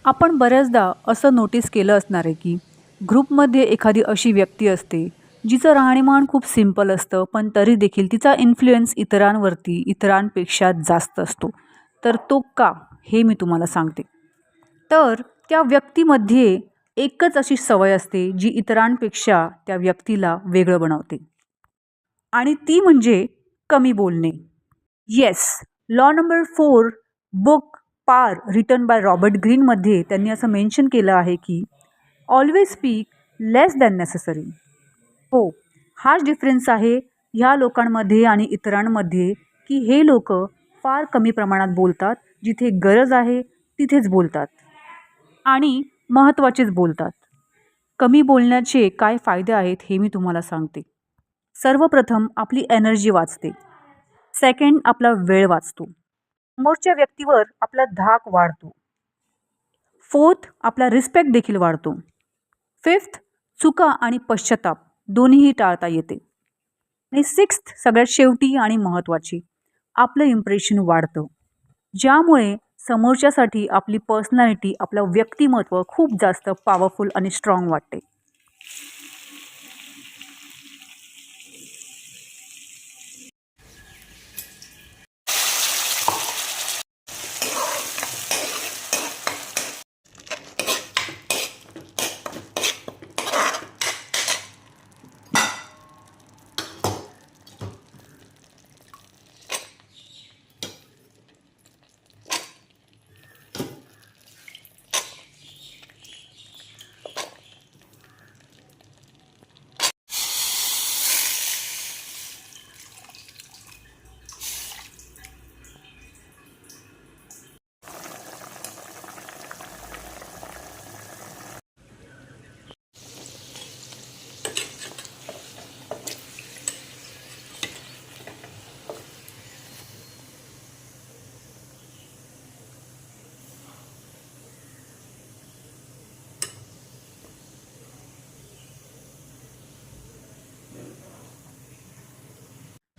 आपण बऱ्याचदा असं नोटीस केलं असणार आहे की ग्रुपमध्ये एखादी अशी व्यक्ती असते जिचं राहणीमान खूप सिंपल असतं, पण तरी देखील तिचा इन्फ्लुएन्स इतरांवरती इतरांपेक्षा जास्त असतो. तर तो का, हे मी तुम्हाला सांगते. तर त्या व्यक्तीमध्ये एकच अशी सवय असते जी इतरांपेक्षा त्या व्यक्तीला वेगळं बनवते, आणि ती म्हणजे कमी बोलणे. येस, लॉ नंबर 4 बुक पार रिटन बाय रॉबर्ट ग्रीनमध्ये त्यांनी असं मेन्शन केलं आहे की ऑलवेज स्पीक लेस दॅन नेसेसरी. हो, हाच डिफरन्स आहे ह्या लोकांमध्ये आणि इतरांमध्ये, की हे लोक फार कमी प्रमाणात बोलतात, जिथे गरज आहे तिथेच बोलतात आणि महत्त्वाचेच बोलतात. कमी बोलण्याचे काय फायदे आहेत हे मी तुम्हाला सांगते. सर्वप्रथम आपली एनर्जी वाचते. सेकंड, आपला वेळ वाचतो. समोरच्या व्यक्तीवर आपला धाक वाढतो. फोर्थ, आपला रिस्पेक्ट देखील वाढतो. फिफ्थ, चुका आणि पश्चाताप दोन्हीही टाळता येते. आणि सिक्स्थ, सगळ्यात शेवटी आणि महत्त्वाची, आपलं इम्प्रेशन वाढतं, ज्यामुळे समोरच्यासाठी आपली पर्सनॅलिटी, आपलं व्यक्तिमत्व खूप जास्त पॉवरफुल आणि स्ट्रॉंग वाटते.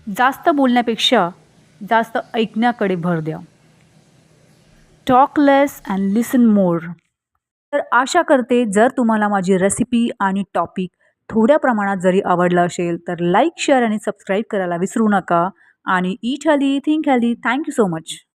जास्त बोलण्यापेक्षा जास्त ऐकण्याकडे भर द्या. Talk less and listen more. तर आशा करते जर तुम्हाला माझी रेसिपी आणि टॉपिक थोड्या प्रमाणात जरी आवडला असेल तर लाईक, शेअर आणि सबस्क्राईब करायला विसरू नका. आणि eat healthy, think healthy. Thank you so much.